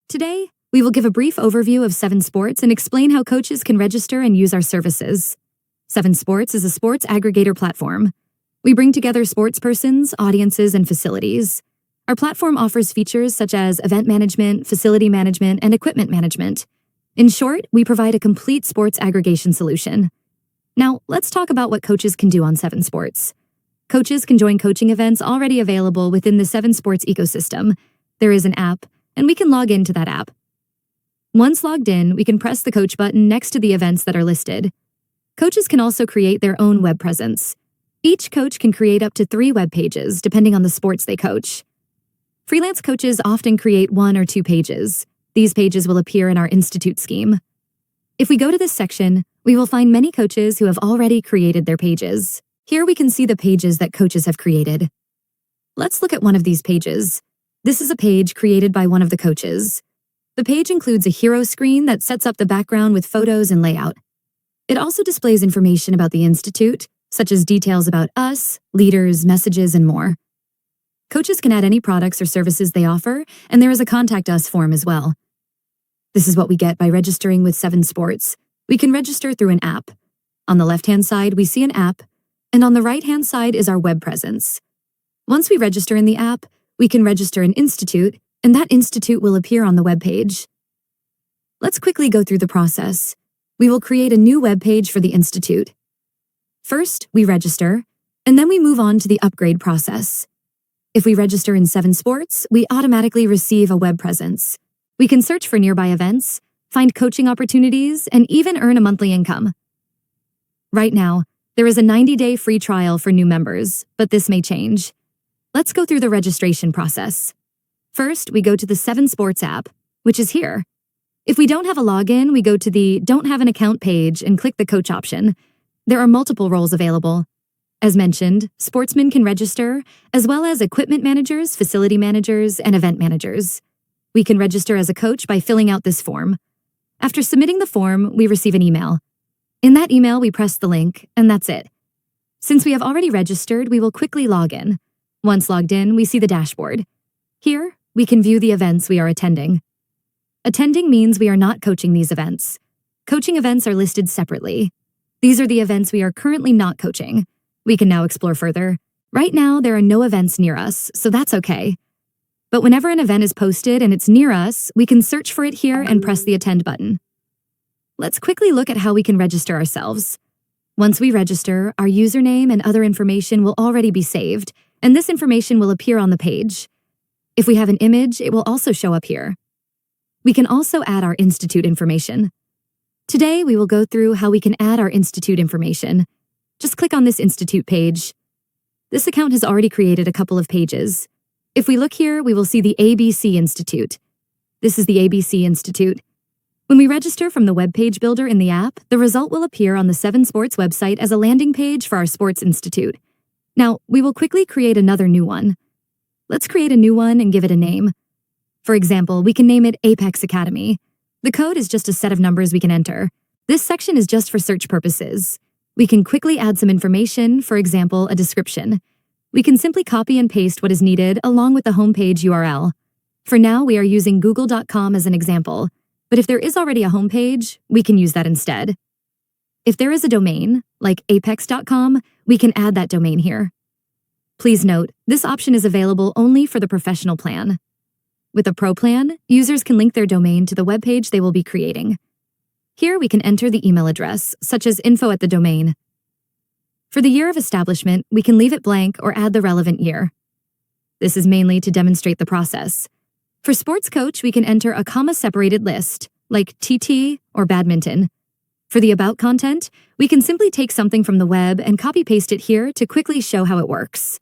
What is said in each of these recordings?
Today, we will give a brief overview of 7Sportz and explain how coaches can register and use our services. 7Sportz is a sports aggregator platform. We bring together sports persons, audiences, and facilities. Our platform offers features such as event management, facility management, and equipment management. In short, we provide a complete sports aggregation solution. Now, let's talk about what coaches can do on 7Sportz. Coaches can join coaching events already available within the 7Sportz ecosystem. There is an app, and we can log into that app. Once logged in, we can press the coach button next to the events that are listed. Coaches can also create their own web presence. Each coach can create up to 3 web pages, depending on the sports they coach. Freelance coaches often create 1 or 2 pages. These pages will appear in our Institute scheme. If we go to this section, we will find many coaches who have already created their pages. Here we can see the pages that coaches have created. Let's look at one of these pages. This is a page created by one of the coaches. The page includes a hero screen that sets up the background with photos and layout. It also displays information about the Institute, such as details about us, leaders, messages, and more. Coaches can add any products or services they offer, and there is a Contact Us form as well. This is what we get by registering with 7Sportz. We can register through an app. On the left-hand side, we see an app, and on the right-hand side is our web presence. Once we register in the app, we can register an institute, and that institute will appear on the web page. Let's quickly go through the process. We will create a new web page for the institute. First, we register, and then we move on to the upgrade process. If we register in 7Sportz, we automatically receive a web presence. We can search for nearby events, find coaching opportunities, and even earn a monthly income. Right now, there is a 90-day free trial for new members, but this may change. Let's go through the registration process. First, we go to the 7Sportz app, which is here. If we don't have a login, we go to the Don't Have an Account page and click the coach option. There are multiple roles available. As mentioned, sportsmen can register, as well as equipment managers, facility managers, and event managers. We can register as a coach by filling out this form. After submitting the form, we receive an email. In that email, we press the link, and that's it. Since we have already registered, we will quickly log in. Once logged in, we see the dashboard. Here, we can view the events we are attending. Attending means we are not coaching these events. Coaching events are listed separately. These are the events we are currently not coaching. We can now explore further. Right now, there are no events near us, so that's okay. But whenever an event is posted and it's near us, we can search for it here and press the attend button. Let's quickly look at how we can register ourselves. Once we register, our username and other information will already be saved, and this information will appear on the page. If we have an image, it will also show up here. We can also add our institute information. Today, we will go through how we can add our institute information. Just click on this institute page. This account has already created a couple of pages. If we look here, we will see the ABC Institute. This is the ABC Institute. When we register from the web page builder in the app, the result will appear on the 7Sportz website as a landing page for our Sports Institute. Now, we will quickly create another new one. Let's create a new one and give it a name. For example, we can name it Apex Academy. The code is just a set of numbers we can enter. This section is just for search purposes. We can quickly add some information, for example, a description. We can simply copy and paste what is needed along with the homepage URL. For now, we are using google.com as an example, but if there is already a homepage, we can use that instead. If there is a domain, like apex.com, we can add that domain here. Please note, this option is available only for the professional plan. With the Pro plan, users can link their domain to the web page they will be creating. Here we can enter the email address, such as info at the domain. For the year of establishment, we can leave it blank or add the relevant year. This is mainly to demonstrate the process. For sports coach, we can enter a comma-separated list, like TT or badminton. For the about content, we can simply take something from the web and copy-paste it here to quickly show how it works.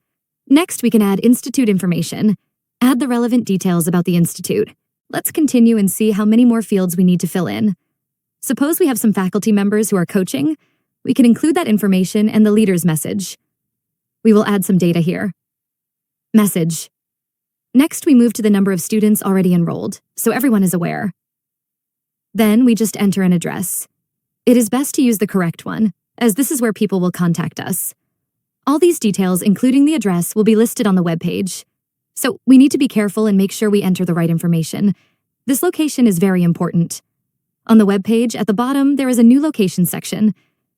Next, we can add institute information. Add the relevant details about the institute. Let's continue and see how many more fields we need to fill in. Suppose we have some faculty members who are coaching. We can include that information and the leader's message. We will add some data here. Message. Next, we move to the number of students already enrolled, so everyone is aware. Then we just enter an address. It is best to use the correct one, as this is where people will contact us. All these details, including the address, will be listed on the web page. So we need to be careful and make sure we enter the right information. This location is very important. On the web page, at the bottom, there is a new location section.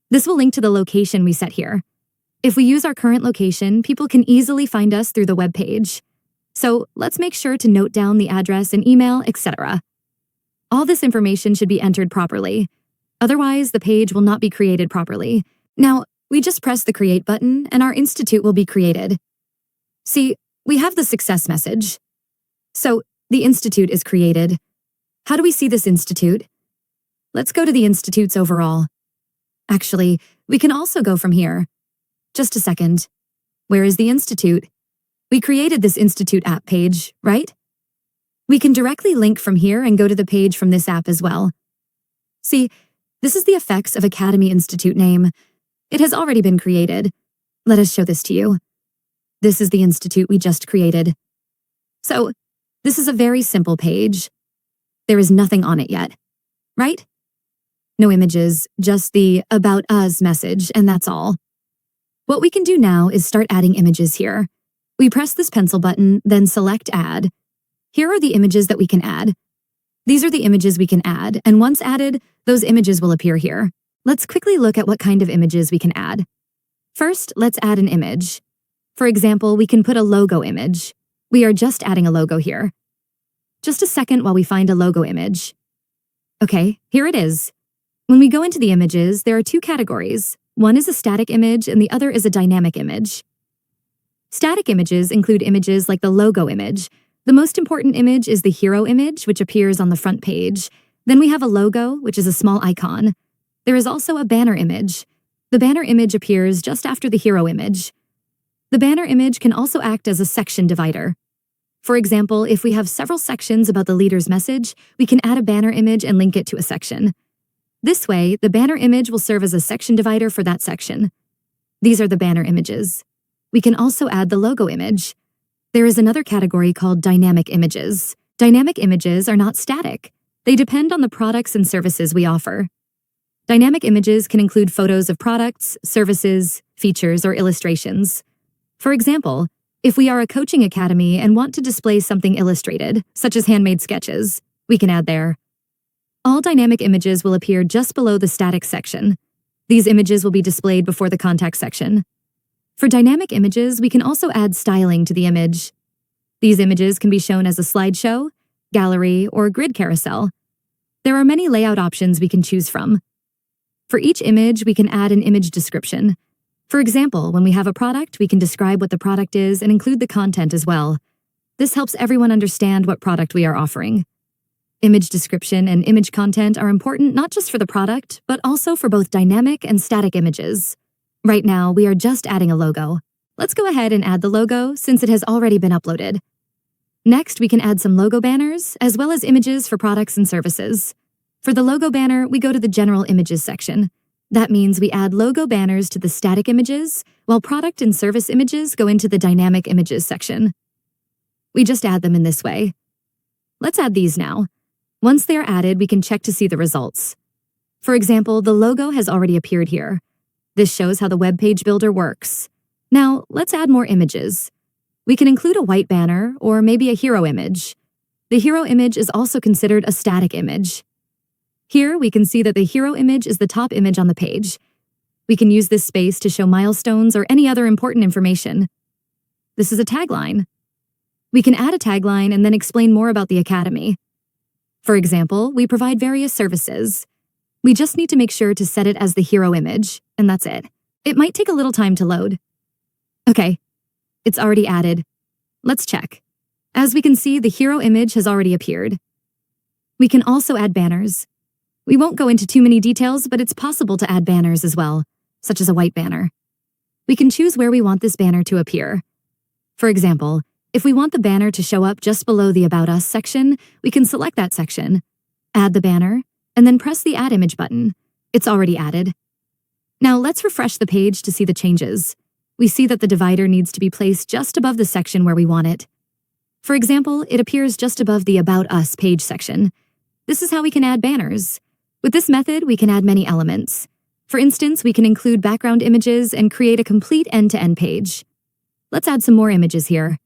This will link to the location we set here. If we use our current location, people can easily find us through the web page. So let's make sure to note down the address and email, etc. All this information should be entered properly. Otherwise, the page will not be created properly. Now, we just press the Create button and our institute will be created. See, we have the success message. So, the institute is created. How do we see this institute? Let's go to the institutes overall. Actually, we can also go from here. Just a second. Where is the institute? We created this institute app page, right? We can directly link from here and go to the page from this app as well. See, this is the effects of Academy Institute name. It has already been created. Let us show this to you. This is the institute we just created. So, this is a very simple page. There is nothing on it yet, right? No images, just the About Us message, and that's all. What we can do now is start adding images here. We press this pencil button, then select Add. Here are the images that we can add. These are the images we can add, and once added, those images will appear here. Let's quickly look at what kind of images we can add. First, let's add an image. For example, we can put a logo image. We are just adding a logo here. Just a second while we find a logo image. Okay, here it is. When we go into the images, there are two categories. One is a static image and the other is a dynamic image. Static images include images like the logo image. The most important image is the hero image, which appears on the front page. Then we have a logo, which is a small icon. There is also a banner image. The banner image appears just after the hero image. The banner image can also act as a section divider. For example, if we have several sections about the leader's message, we can add a banner image and link it to a section. This way, the banner image will serve as a section divider for that section. These are the banner images. We can also add the logo image. There is another category called dynamic images. Dynamic images are not static. They depend on the products and services we offer. Dynamic images can include photos of products, services, features, or illustrations. For example, if we are a coaching academy and want to display something illustrated, such as handmade sketches, we can add there. All dynamic images will appear just below the static section. These images will be displayed before the contact section. For dynamic images, we can also add styling to the image. These images can be shown as a slideshow, gallery, or grid carousel. There are many layout options we can choose from. For each image, we can add an image description. For example, when we have a product, we can describe what the product is and include the content as well. This helps everyone understand what product we are offering. Image description and image content are important not just for the product, but also for both dynamic and static images. Right now, we are just adding a logo. Let's go ahead and add the logo since it has already been uploaded. Next, we can add some logo banners, as well as images for products and services. For the logo banner, we go to the General Images section. That means we add logo banners to the static images, while product and service images go into the Dynamic Images section. We just add them in this way. Let's add these now. Once they are added, we can check to see the results. For example, the logo has already appeared here. This shows how the web page builder works. Now, let's add more images. We can include a white banner or maybe a hero image. The hero image is also considered a static image. Here, we can see that the hero image is the top image on the page. We can use this space to show milestones or any other important information. This is a tagline. We can add a tagline and then explain more about the Academy. For example, we provide various services. We just need to make sure to set it as the hero image, and that's it. It might take a little time to load. Okay, it's already added. Let's check. As we can see, the hero image has already appeared. We can also add banners. We won't go into too many details, but it's possible to add banners as well, such as a white banner. We can choose where we want this banner to appear. For example, if we want the banner to show up just below the About Us section, we can select that section, add the banner, and then press the Add Image button. It's already added. Now let's refresh the page to see the changes. We see that the divider needs to be placed just above the section where we want it. For example, it appears just above the About Us page section. This is how we can add banners. With this method, we can add many elements. For instance, we can include background images and create a complete end-to-end page. Let's add some more images here.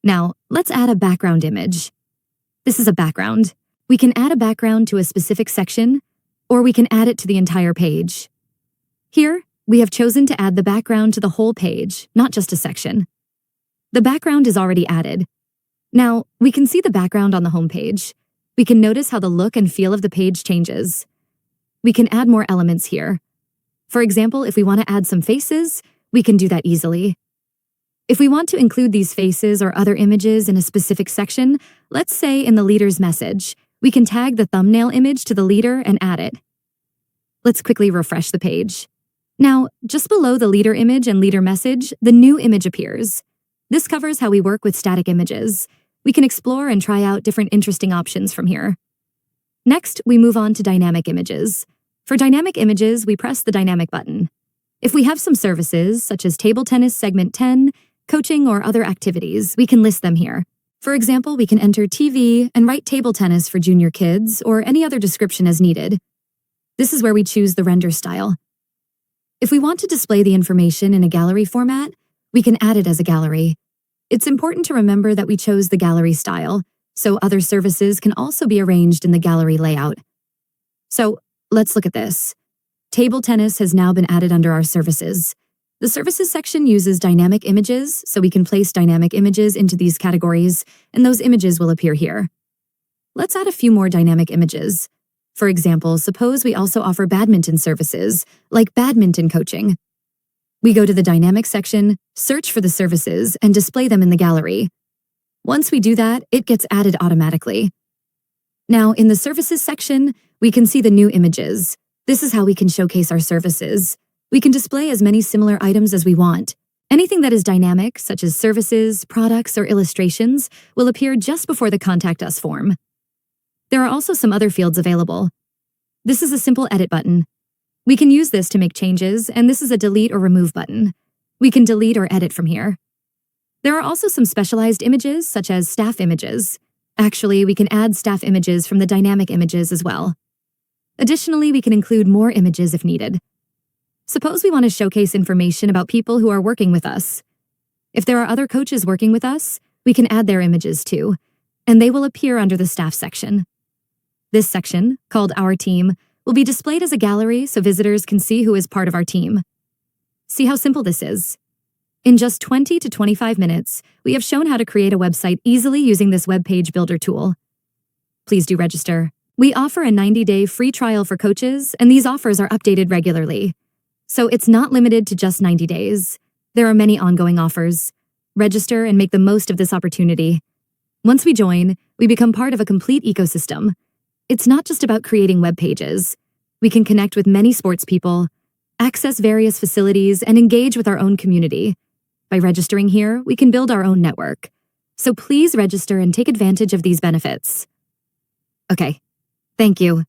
Now, let's add a background image. This is a background. We can add a background to a specific section, or we can add it to the entire page. Here, we have chosen to add the background to the whole page, not just a section. The background is already added. Now, we can see the background on the home page. We can notice how the look and feel of the page changes. We can add more elements here. For example, if we want to add some faces, we can do that easily. If we want to include these faces or other images in a specific section, let's say in the leader's message, we can tag the thumbnail image to the leader and add it. Let's quickly refresh the page. Now, just below the leader image and leader message, the new image appears. This covers how we work with static images. We can explore and try out different interesting options from here. Next, we move on to dynamic images. For dynamic images, we press the dynamic button. If we have some services, such as table tennis segment 10, coaching, or other activities, we can list them here. For example, we can enter TV and write table tennis for junior kids or any other description as needed. This is where we choose the render style. If we want to display the information in a gallery format, we can add it as a gallery. It's important to remember that we chose the gallery style, so other services can also be arranged in the gallery layout. So, let's look at this. Table tennis has now been added under our services. The services section uses dynamic images, so we can place dynamic images into these categories, and those images will appear here. Let's add a few more dynamic images. For example, suppose we also offer badminton services, like badminton coaching. We go to the dynamic section, search for the services, and display them in the gallery. Once we do that, it gets added automatically. Now, in the services section, we can see the new images. This is how we can showcase our services. We can display as many similar items as we want. Anything that is dynamic, such as services, products, or illustrations, will appear just before the Contact Us form. There are also some other fields available. This is a simple edit button. We can use this to make changes, and this is a delete or remove button. We can delete or edit from here. There are also some specialized images, such as staff images. Actually, we can add staff images from the dynamic images as well. Additionally, we can include more images if needed. Suppose we want to showcase information about people who are working with us. If there are other coaches working with us, we can add their images too, and they will appear under the staff section. This section, called Our Team, will be displayed as a gallery so visitors can see who is part of our team. See how simple this is. In just 20 to 25 minutes, we have shown how to create a website easily using this web page builder tool. Please do register. We offer a 90-day free trial for coaches, and these offers are updated regularly. So it's not limited to just 90 days. There are many ongoing offers. Register and make the most of this opportunity. Once we join, we become part of a complete ecosystem. It's not just about creating web pages. We can connect with many sports people, access various facilities, and engage with our own community. By registering here, we can build our own network. So please register and take advantage of these benefits. Okay, thank you.